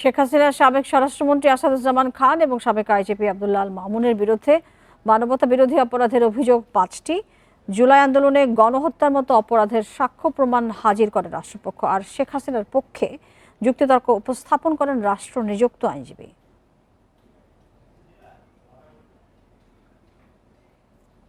শেখ হাসিনার সাবেক স্বরাষ্ট্রমন্ত্রী আসাদুজ্জামান খান এবং সাবেক আইজিপি আব্দুল্লাহ আল মামুনের বিরুদ্ধে মানবতা বিরোধী অপরাধের অভিযোগ 5টি। জুলাই আন্দোলনে গণহত্যার মতো অপরাধের সাক্ষ্য প্রমাণ হাজির করে রাষ্ট্রপক্ষ, আর শেখ হাসিনার পক্ষে যুক্তিতর্ক উপস্থাপন করেন রাষ্ট্র নিযুক্ত আইনজীবী।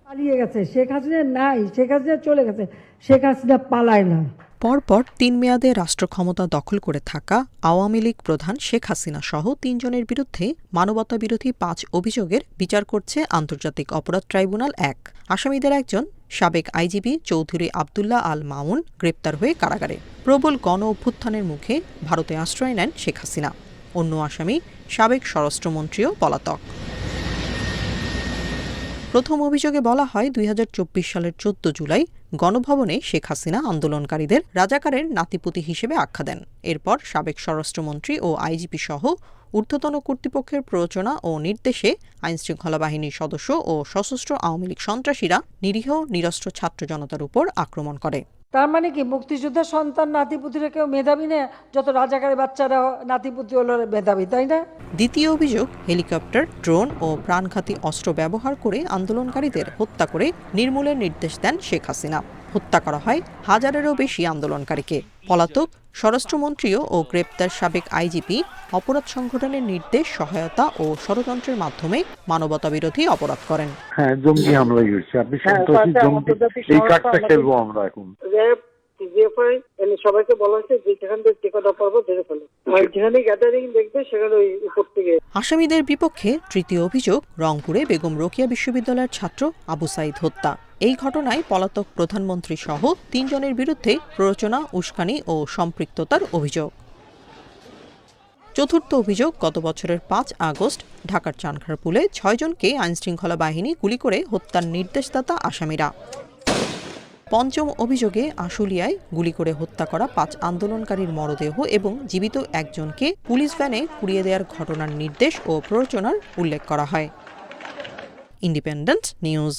পালিয়ে গেছে শেখ হাসিনা, নাই শেখ হাসিনা চলে গেছে, শেখ হাসিনা পালায় না। পরপর 3 মেয়াদে রাষ্ট্র ক্ষমতা দখল করে থাকা আওয়ামী লীগ প্রধান শেখ হাসিনা সহ 3 জনের বিরুদ্ধে মানবতা বিরোধী 5 অভিযোগের বিচার করছে আন্তর্জাতিক অপরাধ ট্রাইব্যুনাল 1। আসামিদের একজন সাবেক আইজিপি চৌধুরী আব্দুল্লাহ আল মামুন গ্রেপ্তার হয়ে কারাগারে। প্রবল গণ অভ্যুত্থানের মুখে ভারতে আশ্রয় নেন শেখ হাসিনা। অন্য আসামি সাবেক স্বরাষ্ট্রমন্ত্রীও পলাতক। প্রথম অভিযোগে বলা হয় 2024 সালের 14 জুলাই গণভবনে শেখ হাসিনা আন্দোলনকারীদের রাজাকারের নাতিপুতি হিসেবে আখ্যা দেন। এরপর সাবেক স্বরাষ্ট্রমন্ত্রী ও আইজিপি সহ ঊর্ধ্বতন কর্তৃপক্ষের প্ররোচনা ও নির্দেশে আইনশৃঙ্খলা বাহিনীর সদস্য ও সশস্ত্র আওয়ামী লীগ সন্ত্রাসীরা নিরীহ নিরস্ত্র ছাত্র জনতার উপর আক্রমণ করে। তার মানে কি মুক্তিযোদ্ধার সন্তান নাতিপুতিরা কেউ মেধাবী না? যত রাজাকারের বাচ্চারা নাতিপুতি হলো মেধাবী, তাই না? দ্বিতীয় অভিযোগ, হেলিকপ্টার, ড্রোন ও প্রাণঘাতী অস্ত্র ব্যবহার করে আন্দোলনকারীদের হত্যা করে নির্মূলের নির্দেশ দেন শেখ হাসিনা। হত্যা করা হয় হাজারেরও বেশি আন্দোলনকারীকে। পলাতক স্বরাষ্ট্রমন্ত্রীও ও গ্রেপ্তার সাবেক আইজিপি অপরাধ সংগঠনের নির্দেশ, সহায়তা ও ষড়যন্ত্রের মাধ্যমে মানবতা বিরোধী অপরাধ করেন। হ্যাঁ, জঙ্গি হামলা হয়েছে, আপনি সন্ত্রাসী জঙ্গি এই কার্ডটা খেলবো আমরা এখন। সবাইকে বলা হয়েছে যে যেখান থেকে টিকাটা পারবো ধরে ফেলো, যেখানে গ্যাদারিং দেখবে সেখানে ওই উপর থেকে। আসামিদের বিপক্ষে তৃতীয় অভিযোগ, রংপুরে বেগম রোকেয়া বিশ্ববিদ্যালয়ের ছাত্র আবু সাইদ হত্যা। এই ঘটনায় পলাতক প্রধানমন্ত্রী সহ 3 জনের বিরুদ্ধে প্ররোচনা, উস্কানি ও সম্পৃক্ততার অভিযোগ। চতুর্থ অভিযোগ, গত বছরের 5 আগস্ট ঢাকার চানখারপুলে 6 জনকে আইনশৃঙ্খলা বাহিনী গুলি করে হত্যার নির্দেশদাতা আসামিরা। পঞ্চম অভিযোগে আশুলিয়ায় গুলি করে হত্যা করা 5 আন্দোলনকারীর মরদেহ এবং জীবিত একজনকে পুলিশ ভ্যানে পুড়িয়ে দেওয়ার ঘটনার নির্দেশ ও প্ররোচনার উল্লেখ করা হয়। Independent news.